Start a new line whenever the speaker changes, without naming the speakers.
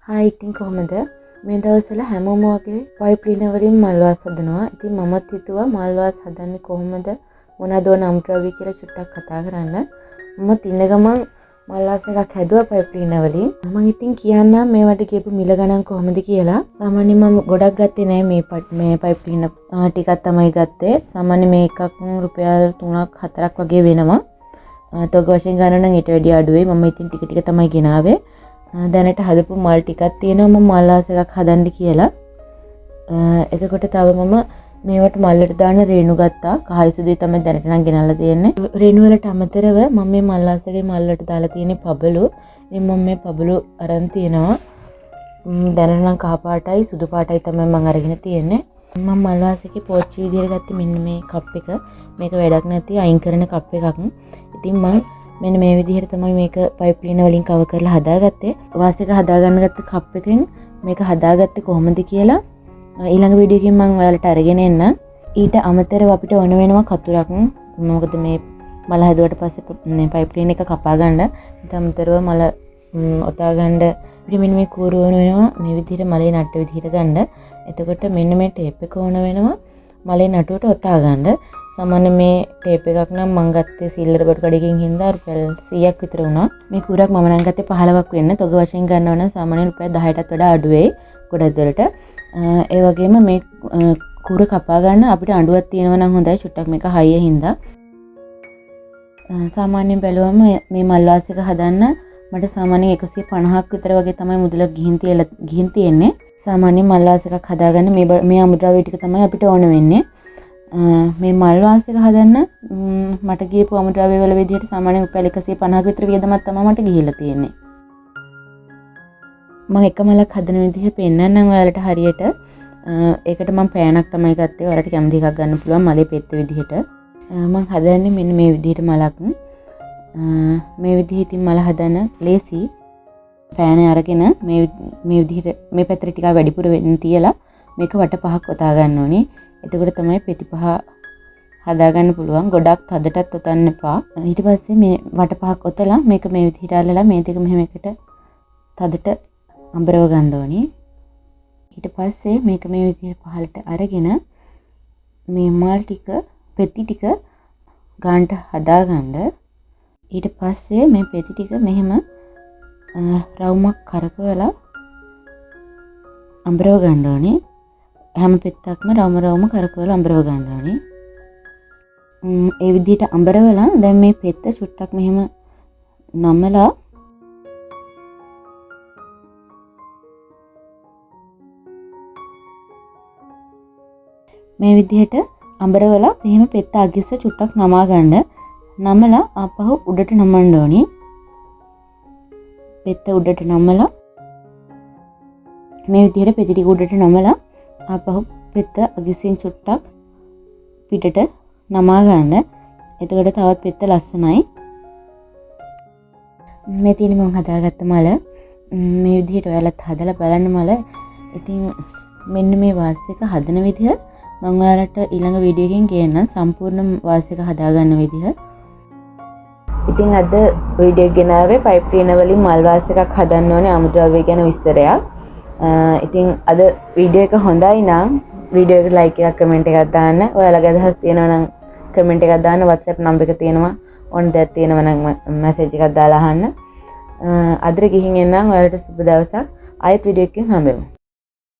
Hi ඉතින් කොහමද මේ දවස්වල හැමෝම වගේ පයිප් ක්ලීනර් වලින් මල් වාස් හදනවා. ඉතින් මමත් හිතුවා මල් වාස් හදන්නේ කොහොමද මොනවද ඕන අමුද්‍රව්‍ය කියලා චුට්ටක් කතා කරන්න. මම තින්න ගමන් මල් වාස් එකක් හැදුවා පයිප් ක්ලීනර් වලින්. මම ඉතින් කියන්නම් මේවට කියපු මිල ගණන් කොහොමද කියලා. සාමාන්‍යයෙන් මම ගොඩක් ගත්තේ නෑ මේ පයිප් ක්ලීනර් ටිකක් තමයි ගත්තේ. සාමාන්‍ය මේ එකක් රුපියල් 3ක් 4ක් වගේ වෙනවා. තොග වශයෙන් ගන්න නම් ඊට වැඩිය අඩුයි. මම ඉතින් ටික ටික තමයි ගෙනාවේ. දැනට හදපු මල් ටිකක් තියෙනවා මම මල් වාස් එකක් හදන්න කියලා. එතකොට තව මම මේවට මල්ලට දාන රේණු ගත්තා. කහයි සුදුයි තමයි දැනට නම් ගෙනල්ලා තියෙන්නේ. රේණු වලට අමතරව මම මේ මල් වාස් එකේ මල්ලට දාලා තියෙන්නේ පබළු. ඉතින් මම මේ පබළු අරන් තියෙනවා. දැනට නම් කහ පාටයි සුදු පාටයි තමයි මම අරගෙන තියෙන්නේ. මම මල් වාස් එකේ පෝච්චි විදියට ගත්තේ මෙන්න මේ කප් එක. මේක වැඩක් නැති අයින් කරන කප් එකක්. ඉතින් මම මෙන්න මේ විදිහට තමයි මේක පයිප් ක්ලීනර් වලින් කවර් කරලා හදාගත්තේ. වාස් එක හදාගන්න ගත්ත කප් එකෙන් මේක හදාගත්තේ කොහොමද කියලා ඊළඟ වීඩියෝ එකකින් මම ඔයාලට අරගෙන එන්න. ඊට අමතරව අපිට ඕන වෙනවා කතුරක්. මොකද මේ මල හදුවට පස්සේ මේ පයිප් ක්ලීනර් එක කපා ගන්න. ඊට අමතරව මල ඔතා ගන්න අපිට මෙන්න මේ කූරු ඕන වෙනවා. මේ විදිහට මලේ නට්ට විදිහට ගන්න. එතකොට මෙන්න මේ ටේප් එක ඕන වෙනවා මලේ නටුවට ඔතා ගන්න. සාමාන්‍ය මේ ටේප් එකක් නම් මම ගත්තේ සිල්වර් බඩු කඩකින් හින්දා රුපියල් 100ක් විතර වුණා. මේ කුරක් මම නම් ගත්තේ 15ක් වෙන්න. තොග වශයෙන් ගන්නවා නම් සාමාන්‍යයෙන් රුපියල් 10ටත් වඩා අඩු වෙයි ගොඩක් දුරට. ඒ වගේම මේ කුර කපා ගන්න අපිට අඬුවක් තියෙනවා නම් හොඳයි. චුට්ටක් මේක හයිය හින්දා. සාමාන්‍යයෙන් බැලුවම මේ මල් වාස් එක හදන්න මට සාමාන්‍යයෙන් 150ක් විතර වගේ තමයි මුදල ගිහින් තියෙන්නේ. සාමාන්‍යයෙන් මල් වාස් එකක් හදාගන්න මේ අමුද්‍රව්‍ය ටික තමයි අපිට ඕන වෙන්නේ. මේ මල් වාස් එක හදන්න මට ගියපු අමුද්‍රව්‍ය වල විදිහට සාමාන්‍යයෙන් රුපියල් 150ක විතර වියදමක් තමයි මට ගිහිල්ලා තියෙන්නේ. මම එක මලක් හදන විදිහ පෙන්නන්නම් ඔයාලට හරියට. ඒකට මම පෑනක් තමයි ගත්තේ. ඔයාලට කැමති එකක් ගන්න පුළුවන් මලේ පෙත්ත විදිහට. මම හදන්නේ මෙන්න මේ විදිහට මලක්. මේ විදිහට මල හදන ලේසි. පෑනේ අරගෙන මේ විදිහට මේ පැත්තට ටිකක් වැඩිපුර වෙන්න තියලා මේක වට පහක් ඔතා ගන්න ඕනේ. එතකොට තමයි පෙති පහ හදාගන්න පුළුවන්. ගොඩක් තදටත් ඔතන්න එපා. ඊට පස්සේ මේ වට පහක් ඔතලා මේක මේ විදිහට අල්ලලා මේ දෙක මෙහෙම එකට තදට අඹරව ගන්න ඕනේ. ඊට පස්සේ මේක මේ විදිහට පහළට අරගෙන මේ මල් ටික පෙති ටික ගන්නට හදාගන්න. ඊට පස්සේ මේ පෙති ටික මෙහෙම රවුමක් කරකවලා අඹරව ගන්න ඕනේ. හැම පෙත්තක්ම රවුම කරකවලා අඹරව ගන්න ඕනේ. ඒ විදිහට අඹරවලා දැන් මේ පෙත්ත චුට්ටක් මෙහෙම නමලා මේ විදිහට අඹරවලා මෙහෙම පෙත්ත අගිස්ස චුට්ටක් නමා ගන්න. නමලා ආපහු උඩට නමන්න ඕනේ. පෙත්ත උඩට නමලා මේ විදිහට පෙති ටික උඩට නමලා ආපහු පෙත්ත අගිසින් චුට්ටක් පිටට නමා ගන්න. එතකොට තවත් පෙත්ත ලස්සනයි. මේ තියෙන මම හදාගත්ත මල මේ විදිහට ඔයාලත් හදලා බලන්න මල. ඉතින් මෙන්න මේ වාස් එක හදන විදිහ මම ඔයාලට ඊළඟ වීඩියෝ එකකින් කියන්නම් සම්පූර්ණ වාස් එක හදාගන්න විදිහ. ඉතින් අද වීඩියෝ එක ගෙනාවේ පයිප් ක්ලීනර් වලින් මල් වාස් එකක් හදන්න ඕනේ අමුද්‍රව්‍ය ගැන විස්තරයක්. ඉතින් අද වීඩියෝ එක හොඳයි නම් වීඩියෝ එකට ලයික් එකක් කමෙන්ට් එකක් දාන්න. ඔයාලගේ අදහස් තියෙනවා නම් කමෙන්ට් එකක් දාන්න. WhatsApp නම්බර් එක තියෙනවා. ඕන දෙයක් තියෙනවා නම් මැසේජ් එකක් දාලා අහන්න. අදට ගිහින් එන්නම්. ඔයාලට සුබ දවසක්. ආයෙත් වීඩියෝ එකකින් හම්බෙමු.